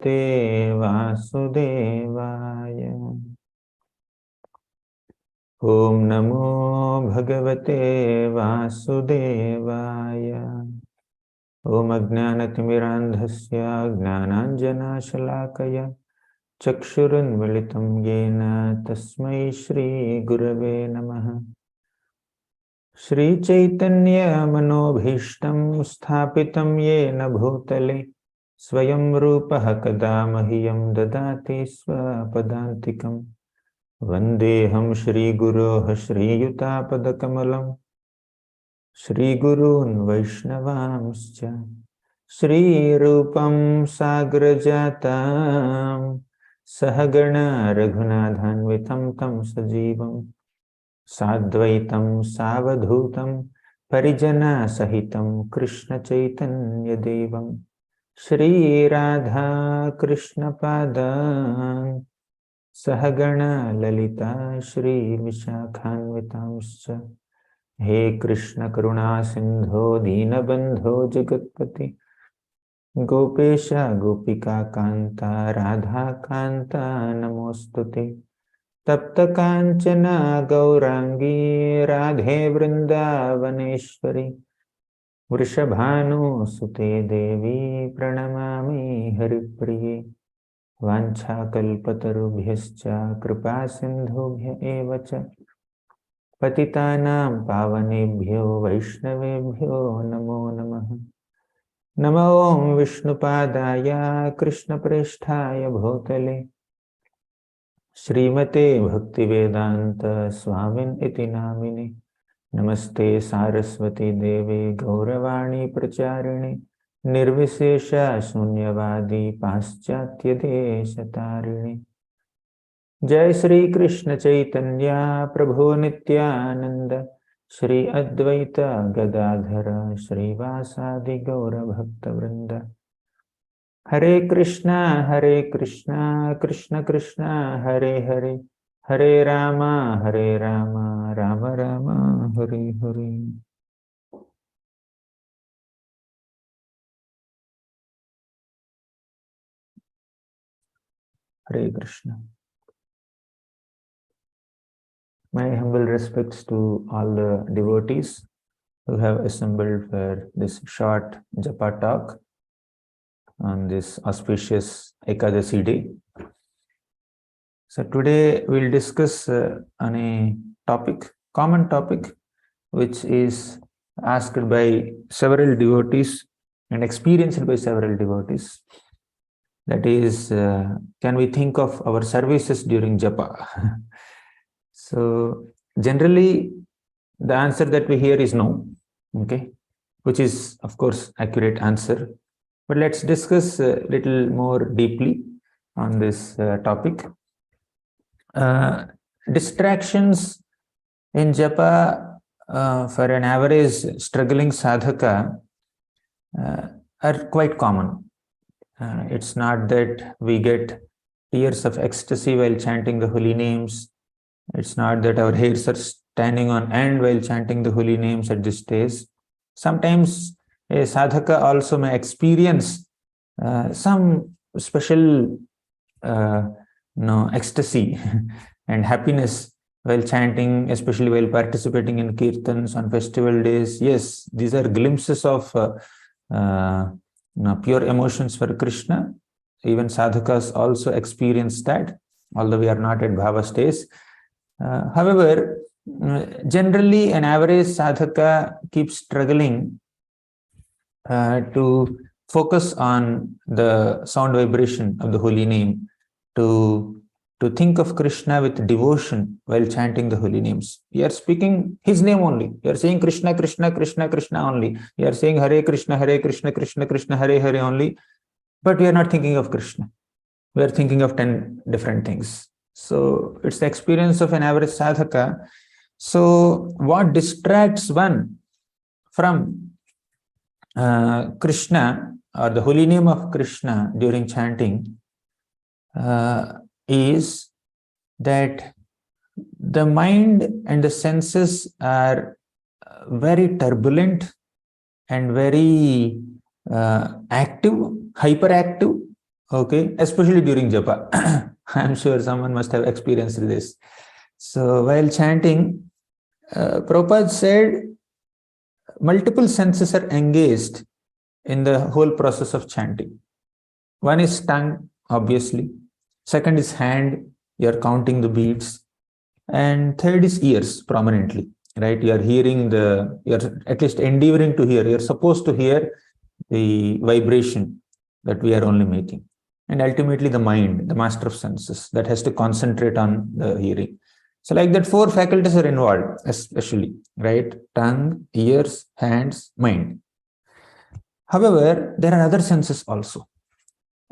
Namaste Vasudevaya. Om Namo Bhagavate Vasudevaya. Om Ajnanatimirandhasya Gnananjana Shalakaya Chakshurunmilitam Yena Tasmai Shri Gurave Namaha. Shri Chaitanya Manobhishtam Sthapitam Yena Bhutale Swayam Rupaha Kada Mahyam Dadati Swapadantikam Vandeham Shri Guroh Shri Yutapadakamalam Shri Gurun Vaishnavamscha Shri Rupam Sagrajatam Sahagana Raghunadhanvitam Tam Sajivam Sadvaitam Savadhutam Parijana Sahitam Krishna Chaitanya Devam Shri Radha Krishna Padam Sahagana Lalita Shri Vishakhanvitamscha He Krishna Karuna Sindho Deenabandho Jagatpati Gopesha Gopika Kanta Radha Kanta Namostute Tapta Kanchana Gaurangi Radhe Vrindavaneshwari Vrishabhanu Sute Devi Pranamami Haripriye Vancha Kalpatarubhyascha Kripa Sindhubhya Evacha Patitanam Pavanebhyo Vaishnavebhyo Namo Namaha. Namo Om Vishnupadaya Krishna Presthaya Bhutale Srimate Bhaktivedanta Swamin Iti Namine Namaste Saraswati Devi Gauravani Pracharini Nirvisesha Sunyavadi Paschatya Desatarini. Jai Shri Krishna Chaitanya Prabhu Nityananda Shri Advaita Gadadhara Shri Vasadi Gaura Bhakta Vrinda. Hare Krishna Krishna Krishna Hare Hare Hare Rama Rama Rama Hare Hare. Hare Krishna. My humble respects to all the devotees who have assembled for this short Japa talk on this auspicious Ekadasi day. So today we'll discuss on a topic, common topic, which is asked by several devotees and experienced by several devotees. That is, can we think of our services during Japa? So generally, the answer that we hear is no, okay, which is of course accurate answer. But let's discuss a little more deeply on this topic. Distractions in Japa for an average struggling sadhaka are quite common. It's not that we get tears of ecstasy while chanting the holy names. It's not that our hairs are standing on end while chanting the holy names at this stage. Sometimes a sadhaka also may experience some special ecstasy and happiness while chanting, especially while participating in kirtans on festival days. Yes, these are glimpses of pure emotions for Krishna. Even sadhakas also experience that, although we are not at bhava stage. However, generally an average sadhaka keeps struggling to focus on the sound vibration of the holy name, to think of Krishna with devotion while chanting the holy names. We are speaking his name only. We are saying Krishna, Krishna, Krishna, Krishna only. We are saying Hare Krishna, Krishna, Krishna, Hare Hare only. But we are not thinking of Krishna. We are thinking of 10 different things. So it's the experience of an average sadhaka. So what distracts one from Krishna or the holy name of Krishna during chanting is that the mind and the senses are very turbulent and very active, hyperactive, Okay, especially during japa. I'm sure someone must have experienced this. So while chanting, Prabhupada said multiple senses are engaged in the whole process of chanting. One is tongue, obviously. Second is hand, you're counting the beats. And third is ears, prominently, right? You're hearing you're at least endeavoring to hear. You're supposed to hear the vibration that we are only making. And ultimately the mind, the master of senses, that has to concentrate on the hearing. So like that, 4 faculties are involved, especially, right? Tongue, ears, hands, mind. However, there are other senses also.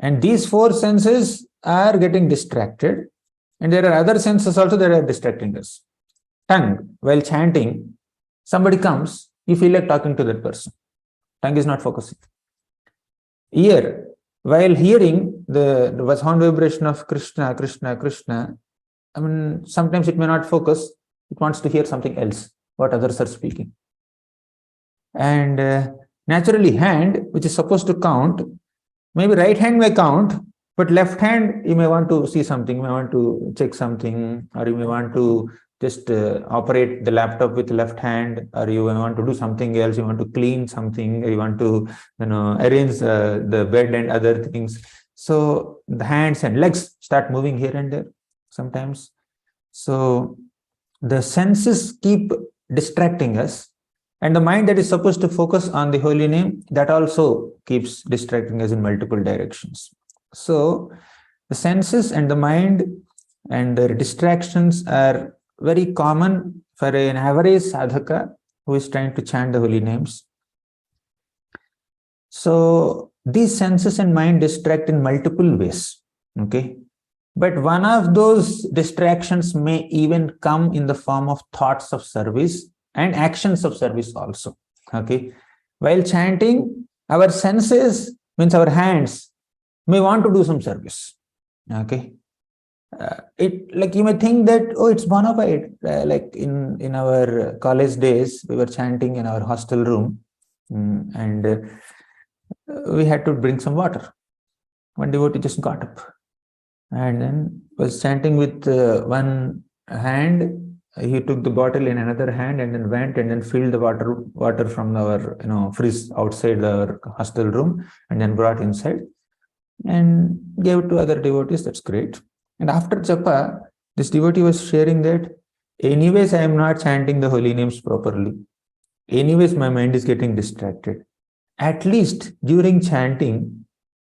And these 4 senses are getting distracted. And there are other senses also that are distracting us. Tongue, while chanting, somebody comes, you feel like talking to that person. Tongue is not focusing. Ear, while hearing the sound vibration of Krishna, Krishna, Krishna, I mean, sometimes it may not focus. It wants to hear something else, what others are speaking. And naturally, hand, which is supposed to count, maybe right hand may count, but left hand, you may want to see something, you may want to check something, or you may want to just operate the laptop with left hand, or you want to do something else, you want to clean something, or you want to arrange the bed and other things. So the hands and legs start moving here and there sometimes. So the senses keep distracting us, and the mind that is supposed to focus on the holy name, that also keeps distracting us in multiple directions. So the senses and the mind and their distractions are very common for an average sadhaka who is trying to chant the holy names. So these senses and mind distract in multiple ways. Okay. But one of those distractions may even come in the form of thoughts of service and actions of service also. Okay. While chanting, our senses, means our hands, may want to do some service. Okay. It, like, you may think that, oh, it's bona fide. Like in our college days, we were chanting in our hostel room, and we had to bring some water. One devotee just got up and then was chanting with one hand. He took the bottle in another hand and then went and then filled the water from our fridge outside our hostel room, and then brought inside and gave it to other devotees. That's great. And after japa, this devotee was sharing that, anyways, I am not chanting the holy names properly. Anyways, my mind is getting distracted. At least during chanting,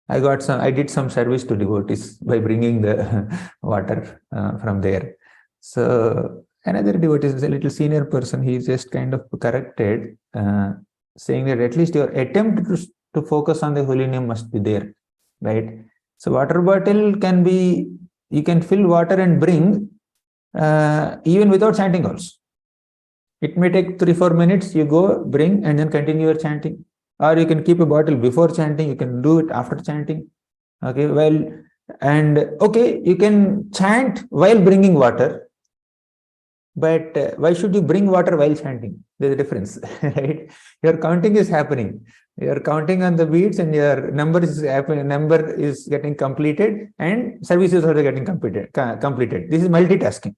I did some service to devotees by bringing the water from there. So another devotee is a little senior person. He just kind of corrected, saying that at least your attempt to focus on the holy name must be there, right? So water bottle can be, you can fill water and bring even without chanting also. It may take 3-4 minutes, you go, bring, and then continue your chanting. Or you can keep a bottle before chanting, you can do it after chanting. Okay, you can chant while bringing water, but why should you bring water while chanting? There's a difference, right? Your counting is happening. You're counting on the beats, and your number is getting completed, and service is also getting completed. This is multitasking.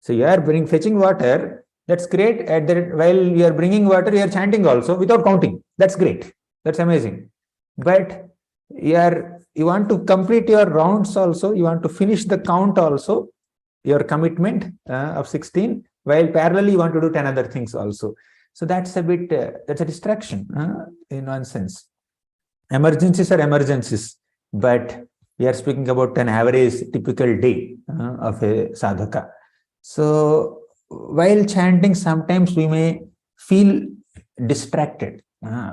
So you are fetching water. That's great. While you are bringing water, you are chanting also without counting. That's great. That's amazing. But you want to complete your rounds also. You want to finish the count also, your commitment of 16, while parallelly you want to do 10 other things also. So that's a bit, that's a distraction in one sense. Emergencies are emergencies, but we are speaking about an average typical day of a sadhaka. So while chanting, sometimes we may feel distracted.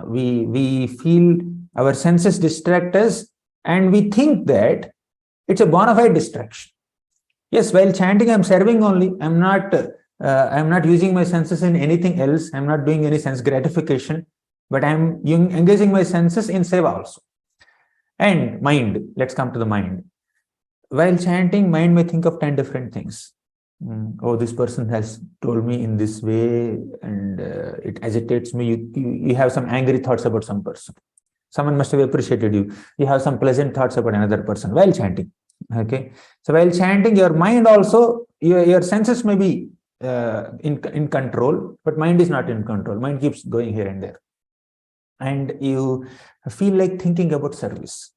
We feel our senses distract us, and we think that it's a bona fide distraction. Yes, while chanting, I'm serving only. I'm not using my senses in anything else. I'm not doing any sense gratification, but I'm engaging my senses in seva also. And mind, let's come to the mind. While chanting, mind may think of 10 different things. Oh, this person has told me in this way, and it agitates me. You have some angry thoughts about some person. Someone must have appreciated you. You have some pleasant thoughts about another person while chanting. Okay. So while chanting, your mind also, your senses may be in control, but mind is not in control. Mind keeps going here and there. And you feel like thinking about service.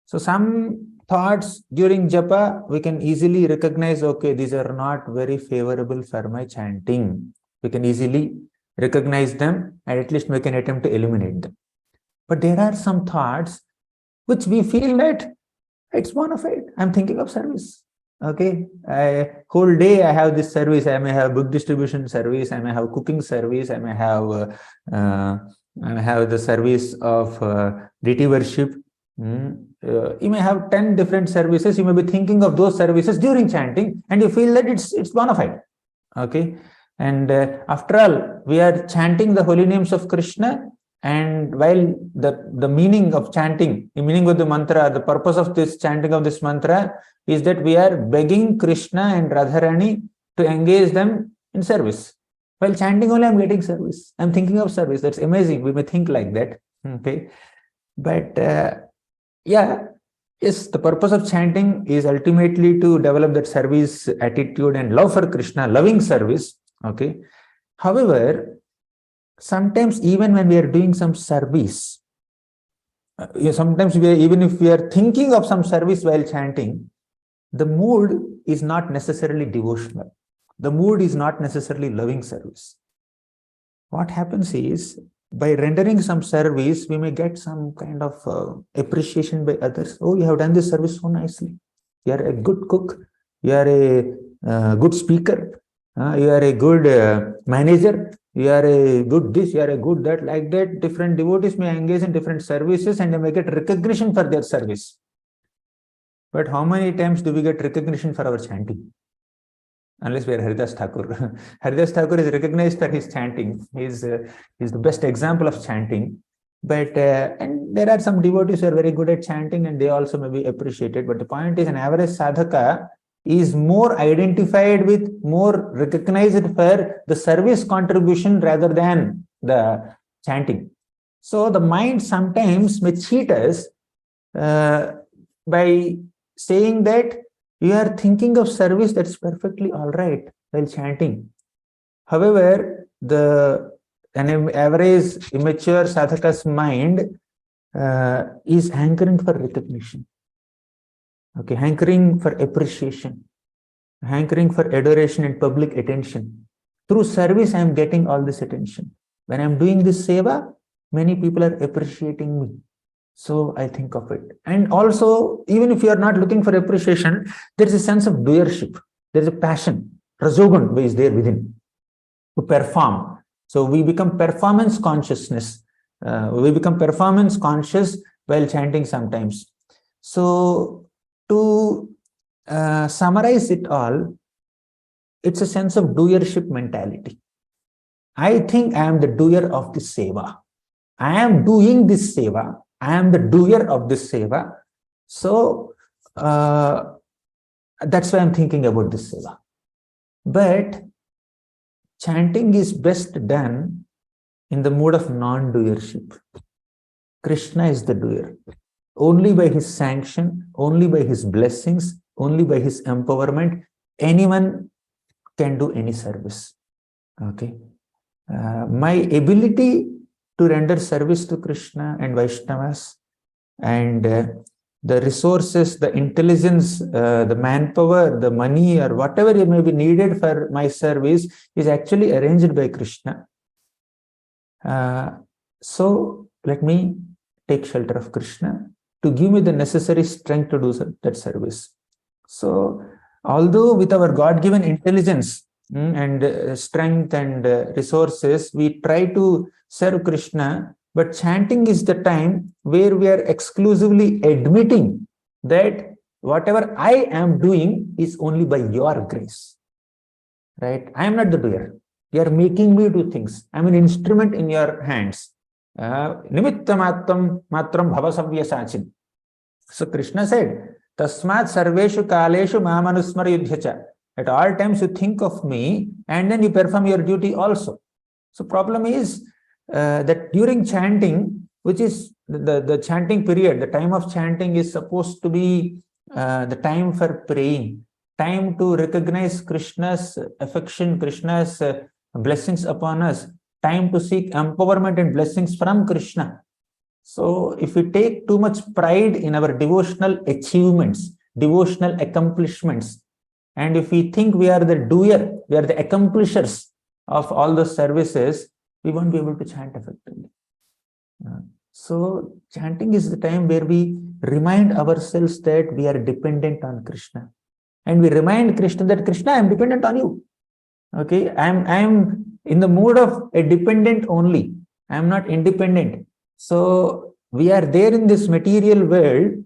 So some thoughts during japa, we can easily recognize, okay, these are not very favorable for my chanting. We can easily recognize them, and at least we can attempt to eliminate them. But there are some thoughts which we feel that it's bona fide. I'm thinking of service. Okay, whole day I have this service. I may have book distribution service. I may have cooking service. I may have the service of deity worship. You may have 10 different services. You may be thinking of those services during chanting, and you feel that it's bona fide. Okay, and after all, we are chanting the holy names of Krishna. And while the meaning of chanting, the meaning of the mantra, the purpose of this chanting of this mantra is that we are begging Krishna and Radharani to engage them in service. While chanting only, I'm getting service. I'm thinking of service. That's amazing. We may think like that. Okay. But yes, the purpose of chanting is ultimately to develop that service attitude and love for Krishna, loving service. Okay. However, sometimes even when we are doing some service, sometimes even if we are thinking of some service while chanting, the mood is not necessarily devotional. The mood is not necessarily loving service. What happens is, by rendering some service, we may get some kind of appreciation by others. Oh, you have done this service so nicely. You are a good cook. You are a good speaker. You are a good manager. You are a good this, you are a good that, like that. Different devotees may engage in different services and they may get recognition for their service. But how many times do we get recognition for our chanting? Unless we are Haridas Thakur. Haridas Thakur is recognized for his chanting. He is the best example of chanting. But and there are some devotees who are very good at chanting and they also may be appreciated. But the point is, an average sadhaka is more identified with, more recognized for the service contribution rather than the chanting. So the mind sometimes may cheat us by saying that you are thinking of service, that's perfectly all right while chanting. However, an average immature sadhaka's mind is hankering for recognition. Okay, hankering for appreciation, hankering for adoration and public attention. Through service, I am getting all this attention. When I am doing this seva, many people are appreciating me. So I think of it. And also, even if you are not looking for appreciation, there is a sense of doership. There is a passion. Rajogun is there within to perform. So we become performance consciousness. We become performance conscious while chanting sometimes. So to summarize it all, it's a sense of doership mentality. I think I am the doer of this seva. I am doing this seva. I am the doer of this seva. So that's why I'm thinking about this seva. But chanting is best done in the mood of non-doership. Krishna is the doer. Only by his sanction, only by his blessings, only by his empowerment, anyone can do any service. Okay. My ability to render service to Krishna and Vaishnavas and the resources, the intelligence, the manpower, the money or whatever it may be needed for my service is actually arranged by Krishna. So let me take shelter of Krishna to give me the necessary strength to do that service. So although with our God-given intelligence and strength and resources, we try to serve Krishna, but chanting is the time where we are exclusively admitting that whatever I am doing is only by your grace. Right? I am not the doer. You are making me do things. I am an instrument in your hands. Nimitta matram bhavasavya sachin. So Krishna said, Tasmat sarveshu kaleshu mamanusmar yudhyacha. At all times you think of me and then you perform your duty also. So problem is that during chanting, which is the chanting period. The time of chanting is supposed to be the time for praying, time to recognize Krishna's affection, Krishna's blessings upon us, time to seek empowerment and blessings from Krishna. So if we take too much pride in our devotional achievements, devotional accomplishments, and if we think we are the doer, we are the accomplishers of all those services, we won't be able to chant effectively. So chanting is the time where we remind ourselves that we are dependent on Krishna. And we remind Krishna that, Krishna, I am dependent on you. Okay, I am in the mood of a dependent only. I am not independent. So we are there in this material world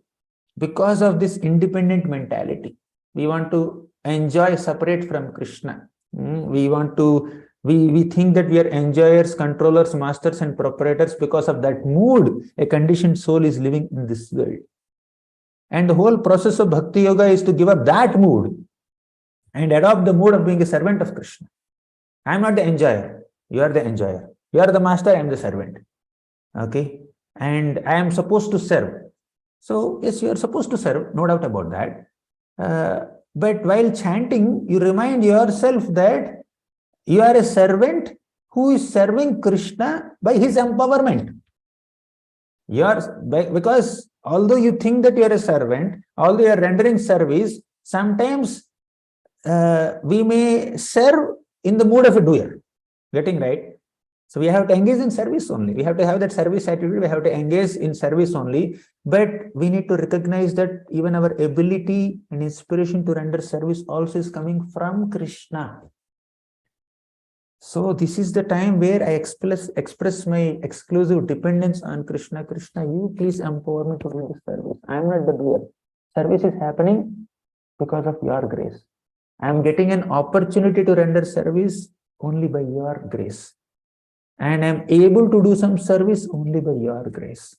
because of this independent mentality. We want to enjoy separate from Krishna. We think that we are enjoyers, controllers, masters, and proprietors because of that mood a conditioned soul is living in this world. And the whole process of Bhakti Yoga is to give up that mood and adopt the mood of being a servant of Krishna. I am not the enjoyer. You are the enjoyer. You are the master. I am the servant. Okay. And I am supposed to serve. So yes, you are supposed to serve, no doubt about that. But while chanting, you remind yourself that you are a servant who is serving Krishna by his empowerment. Because although you think that you are a servant, although you are rendering service, sometimes we may serve in the mood of a doer. Getting right? So we have to engage in service only. We have to have that service attitude. We have to engage in service only. But we need to recognize that even our ability and inspiration to render service also is coming from Krishna. So this is the time where I express my exclusive dependence on Krishna. Krishna, you please empower me to do this service. I am not the doer. Service is happening because of your grace. I am getting an opportunity to render service only by your grace. And I'm able to do some service only by your grace.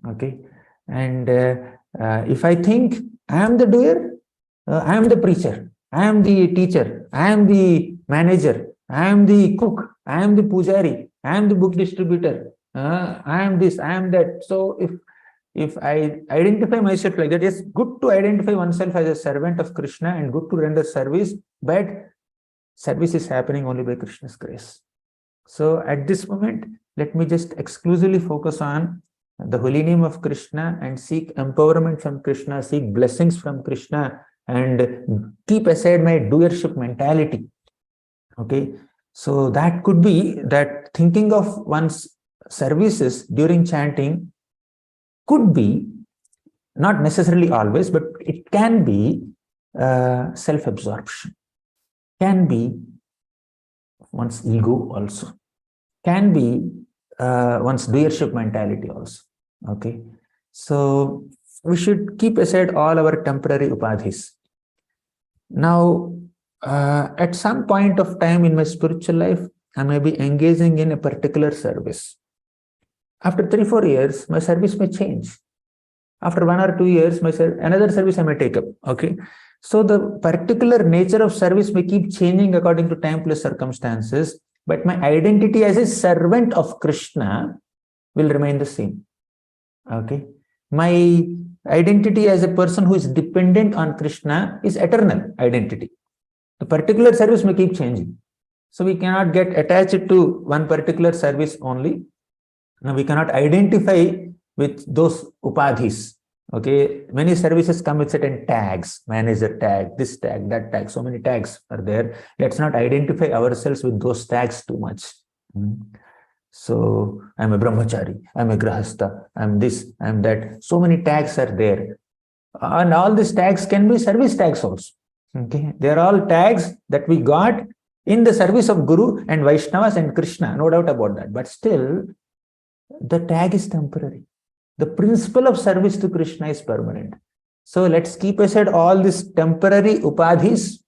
Okay. And if I think I am the doer, I am the preacher, I am the teacher, I am the manager, I am the cook, I am the pujari, I am the book distributor, I am this, I am that. So if I identify myself like that, it's good to identify oneself as a servant of Krishna and good to render service, but service is happening only by Krishna's grace. So at this moment, let me just exclusively focus on the holy name of Krishna and seek empowerment from Krishna, seek blessings from Krishna, and keep aside my doership mentality. Okay, so that could be that thinking of one's services during chanting could be, not necessarily always, but it can be self-absorption, can be one's ego also, can be one's doership mentality also. Okay, so we should keep aside all our temporary upadhis. Now, at some point of time in my spiritual life, I may be engaging in a particular service. After 3-4 years, my service may change. After 1 or 2 years, another service I may take up. Okay. So the particular nature of service may keep changing according to time plus circumstances, but my identity as a servant of Krishna will remain the same. Okay. My identity as a person who is dependent on Krishna is eternal identity. The particular service may keep changing. So we cannot get attached to one particular service only. Now we cannot identify with those upadhis. Okay, many services come with certain tags, manager tag, this tag, that tag, so many tags are there. Let's not identify ourselves with those tags too much. So I'm a brahmachari, I'm a grahastha, I'm this, I'm that. So many tags are there. And all these tags can be service tags also. Okay, they're all tags that we got in the service of Guru and Vaishnavas and Krishna, no doubt about that. But still, the tag is temporary. The principle of service to Krishna is permanent. So let's keep aside all these temporary upadhis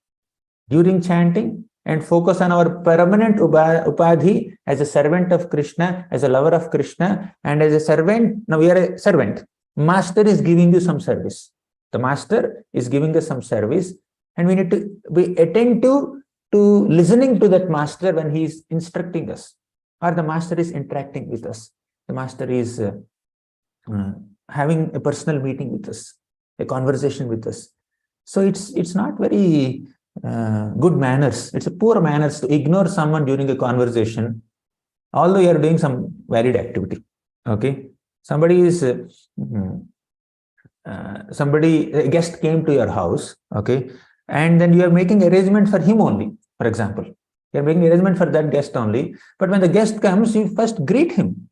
during chanting and focus on our permanent upadhi as a servant of Krishna, as a lover of Krishna, and as a servant. Now we are a servant. Master is giving you some service. The master is giving us some service, and we need to be attentive to listening to that master when he is instructing us, or the master is interacting with us. the master is having a personal meeting with us, a conversation with us. So it's not very good manners. It's a poor manners to ignore someone during a conversation, although you are doing some valid activity. Okay, somebody is a guest came to your house. Okay, and then you are making arrangement for him only. For example, you are making arrangement for that guest only. But when the guest comes, you first greet him.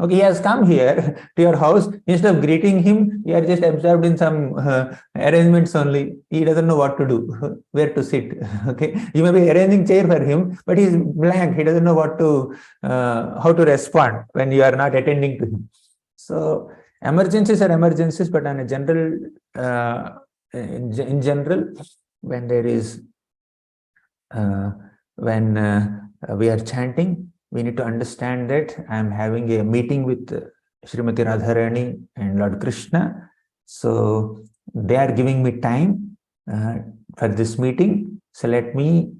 Okay, he has come here to your house. Instead of greeting him, you are just absorbed in some arrangements only. He doesn't know what to do, where to sit. Okay, you may be arranging chair for him, but he's blank. He doesn't know what to how to respond when you are not attending to him. So emergencies are emergencies, but on a general, in general, when there is when we are chanting, we need to understand that I am having a meeting with Srimati Radharani and Lord Krishna. So they are giving me time for this meeting. So let me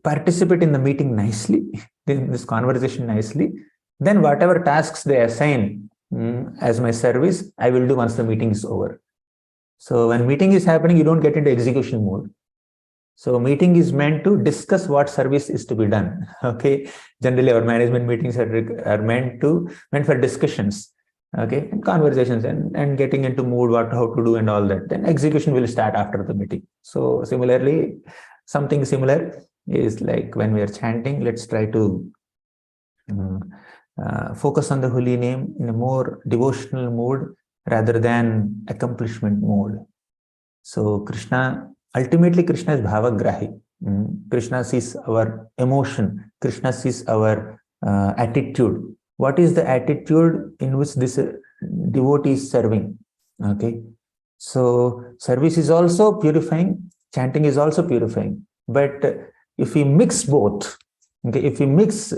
participate in the meeting nicely, in this conversation nicely. Then whatever tasks they assign as my service, I will do once the meeting is over. So when meeting is happening, you don't get into execution mode. So meeting is meant to discuss what service is to be done. Okay, generally our management meetings are meant for discussions. Okay, and conversations and getting into mood, how to do and all that. Then execution will start after the meeting. So similarly, something similar is like when we are chanting, let's try to focus on the holy name in a more devotional mode rather than accomplishment mode. So ultimately Krishna is bhavagrahi. Krishna sees our emotion. Krishna sees our attitude. What is the attitude in which this devotee is serving? Okay, so service is also purifying, chanting is also purifying. But if we mix both, okay, if we mix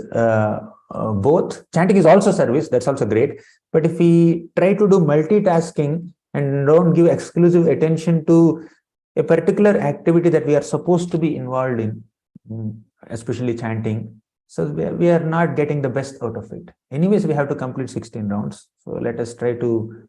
both, chanting is also service, that's also great. But if we try to do multitasking and don't give exclusive attention to a particular activity that we are supposed to be involved in, especially chanting, so we are not getting the best out of it. Anyways, we have to complete 16 rounds. So let us try to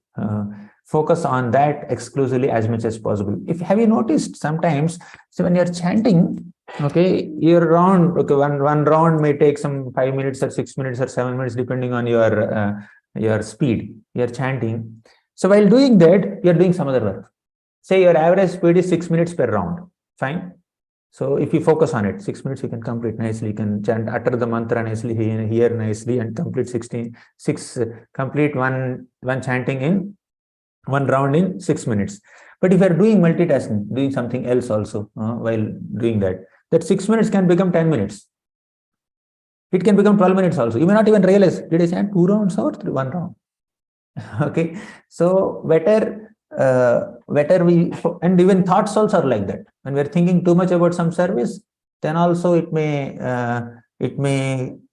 focus on that exclusively as much as possible. Have you noticed sometimes, so when you're chanting, okay, your round, okay, one round may take some 5 minutes or 6 minutes or 7 minutes, depending on your speed, you're chanting. So while doing that, you're doing some other work. Say your average speed is 6 minutes per round. Fine. So if you focus on it, 6 minutes you can complete nicely. You can chant, utter the mantra nicely, hear nicely, and complete complete one chanting in one round in 6 minutes. But if you are doing multitasking, doing something else also while doing that 6 minutes can become 10 minutes. It can become 12 minutes also. You may not even realize, did I chant 2 rounds or 1 round? Okay, so better we, and even thoughts also are like that. When we're thinking too much about some service, then also it may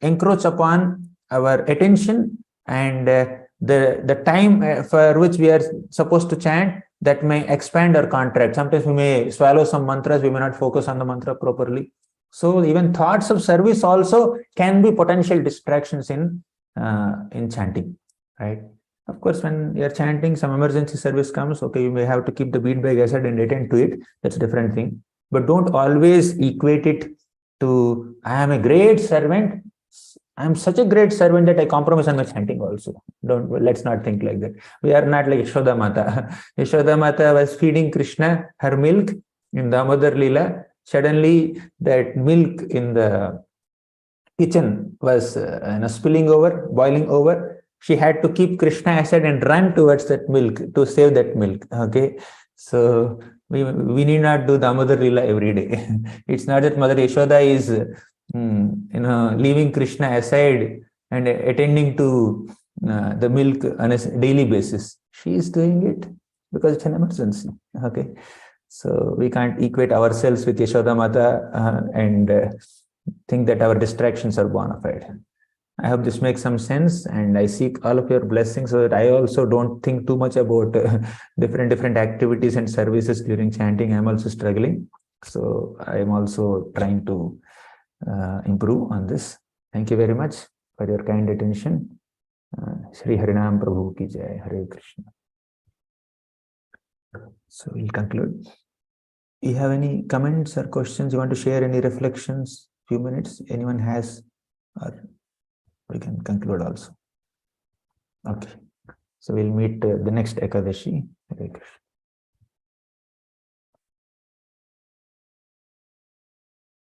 encroach upon our attention, and the time for which we are supposed to chant, that may expand or contract. Sometimes we may swallow some mantras, we may not focus on the mantra properly. So even thoughts of service also can be potential distractions in chanting, right? Of course, when you're chanting, some emergency service comes, okay, you may have to keep the bead bag aside and attend to it. That's a different thing. But don't always equate it to, I am a great servant. I am such a great servant that I compromise on my chanting also. Let's not think like that. We are not like Yashoda Mata. Yashoda Mata was feeding Krishna her milk in Damodar Leela. Suddenly, that milk in the kitchen was spilling over, boiling over. She had to keep Krishna aside and run towards that milk to save that milk. Okay, so we need not do Damodar Leela every day. It's not that Mother Yashoda is leaving Krishna aside and attending to the milk on a daily basis. She is doing it because it's an emergency. Okay, so we can't equate ourselves with Yashoda Mata and think that our distractions are bona fide. I hope this makes some sense, and I seek all of your blessings so that I also don't think too much about different activities and services during chanting. I'm also struggling, so I'm also trying to improve on this. Thank you very much for your kind attention. Shri Harinam Prabhu ki jai. Hare Krishna. So we'll conclude. You have any comments or questions? You want to share any reflections? Few minutes. Anyone has, or we can conclude also. Okay. So we'll meet the next Ekadashi. Hare Krishna.